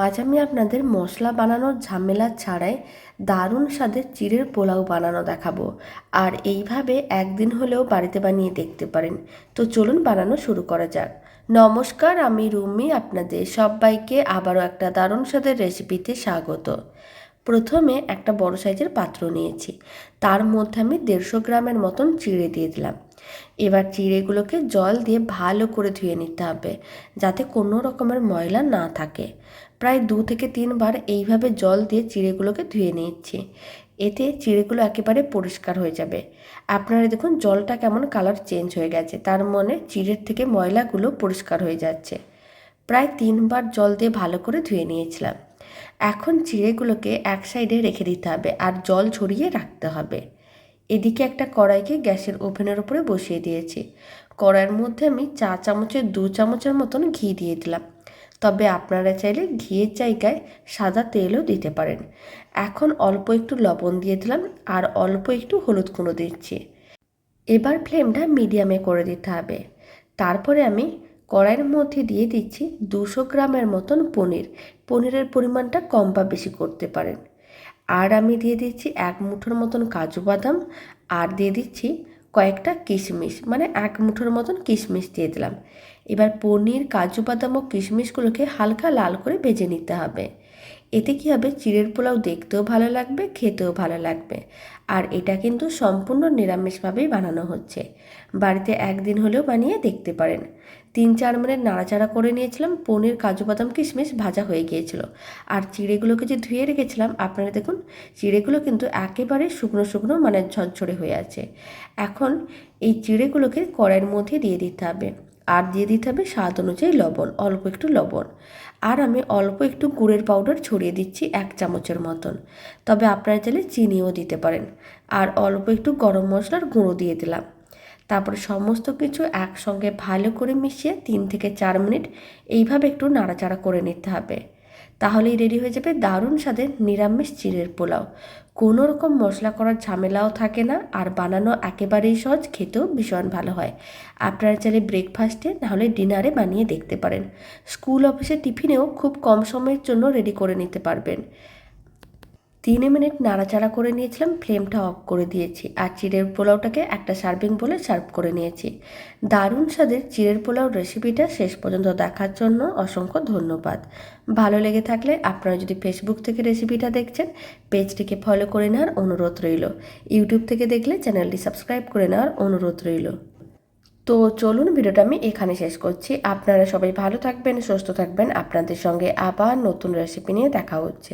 আজ আমি আপনাদের মশলা বানানোর ঝামেলা ছাড়াই দারুণ স্বাদের চিড়ের পোলাও বানানো দেখাবো। আর এইভাবে একদিন হলেও বাড়িতে বানিয়ে দেখতে পারেন। তো চলুন বানানো শুরু করা যাক। নমস্কার, আমি রুমি, আপনাদের সবাইকে আবারও একটা দারুণ স্বাদের রেসিপিতে স্বাগত। প্রথমে একটা বড় সাইজের পাত্র নিয়েছি, তার মধ্যে আমি 150 গ্রামের মতন চিড়ে দিয়ে দিলাম। এবার চিড়েগুলোকে জল দিয়ে ভালো করে ধুয়ে নিতে হবে, যাতে কোনো রকমের ময়লা না থাকে। প্রায় 2 থেকে 3 বার এইভাবে জল দিয়ে চিড়েগুলোকে ধুয়ে নিচ্ছি। এতে চিড়েগুলো একেবারে পরিষ্কার হয়ে যাবে। আপনারা দেখুন জলটা কেমন কালার চেঞ্জ হয়ে গেছে, তার মানে চিড়ের থেকে ময়লাগুলো পরিষ্কার হয়ে যাচ্ছে। প্রায় 3 বার জল দিয়ে ভালো করে ধুয়ে নিয়েছিলাম। এখন চিড়েগুলোকে এক সাইডে রেখে দিতে হবে আর জল ঝরিয়ে রাখতে হবে। এদিকে একটা কড়াইকে গ্যাসের ওভেনের উপরে বসিয়ে দিয়েছি। কড়াইয়ের মধ্যে আমি 4 চামচের 2 চামচের মতন ঘি দিয়ে দিলাম। তবে আপনারা চাইলে ঘিয়ের জায়গায় সাদা তেলও দিতে পারেন। এখন অল্প একটু লবণ দিয়ে দিলাম আর অল্প একটু হলুদ গুঁড়ো দিচ্ছি। এবার ফ্লেমটা মিডিয়ামে করে দিতে হবে। তারপরে আমি কড়াইয়ের মধ্যে দিয়ে দিচ্ছি 200 গ্রামের মতন পনির। পনিরের পরিমাণটা কম বা বেশি করতে পারেন। আর আমি দিয়ে দিচ্ছি 1 মুঠোর মতন কাজু বাদাম, আর দিয়ে দিচ্ছি কয়েকটা কিশমিশ, মানে 1 মুঠোর মতন কিশমিশ দিয়ে দিলাম। এবার পনির, কাজু বাদাম ও কিশমিশগুলোকে হালকা লাল করে ভেজে নিতে হবে। এতে কী হবে, চিড়ের পোলাও দেখতেও ভালো লাগবে, খেতেও ভালো লাগবে। আর এটা কিন্তু সম্পূর্ণ নিরামিষভাবেই বানানো হচ্ছে। বাড়িতে একদিন হলেও বানিয়ে দেখতে পারেন। 3-4 মিনিট নাড়াচাড়া করে নিয়েছিলাম। পনির, কাজু বাদাম, কিশমিশ ভাজা হয়ে গিয়েছিল। আর চিড়েগুলোকে যে ধুয়ে রেখেছিলাম, আপনারা দেখুন চিড়েগুলো কিন্তু একেবারে শুকনো শুকনো, মানে ঝরঝরে হয়ে আছে। এখন এই চিড়েগুলোকে কড়াইয়ের মধ্যে দিয়ে দিতে হবে। আর দিয়ে দিতে হবে স্বাদ অনুযায়ী লবণ, অল্প একটু লবণ। আর আমি অল্প একটু গুড়ের পাউডার ছড়িয়ে দিচ্ছি 1 চামচের মতন। তবে আপনারা চাইলে চিনিও দিতে পারেন। আর অল্প একটু গরম মশলার গুঁড়ো দিয়ে দিলাম। তারপরে সমস্ত কিছু একসঙ্গে ভালো করে মিশিয়ে 3 থেকে 4 মিনিট এইভাবে একটু নাড়াচাড়া করে নিতে হবে। তাহলেই রেডি হয়ে যাবে দারুণ স্বাদের নিরামিষ চিড়ের পোলাও। কোনো রকম মশলা করার ঝামেলাও থাকে না, আর বানানো একেবারেই সহজ, খেতেও ভীষণ ভালো হয়। আপনারা চাইলে ব্রেকফাস্টে নাহলে ডিনারে বানিয়ে দেখতে পারেন। স্কুল অফিসে টিফিনেও খুব কম সময়ের জন্য রেডি করে নিতে পারবেন। 3 মিনিট নাড়াচাড়া করে নিয়েছিলাম, ফ্লেমটা অফ করে দিয়েছি। আর চিড়ের পোলাওটাকে একটা সার্ভিং বলে সার্ভ করে নিয়েছি। দারুণ স্বাদের চিড়ের পোলাও রেসিপিটা শেষ পর্যন্ত দেখার জন্য অসংখ্য ধন্যবাদ। ভালো লেগে থাকলে আপনারা যদি ফেসবুক থেকে রেসিপিটা দেখছেন, পেজটিকে ফলো করে নেওয়ার অনুরোধ রইল। ইউটিউব থেকে দেখলে চ্যানেলটি সাবস্ক্রাইব করে নেওয়ার অনুরোধ রইল। তো চলুন, ভিডিওটা আমি এখানে শেষ করছি। আপনারা সবাই ভালো থাকবেন, সুস্থ থাকবেন। আপনাদের সঙ্গে আবার নতুন রেসিপি নিয়ে দেখা হচ্ছে।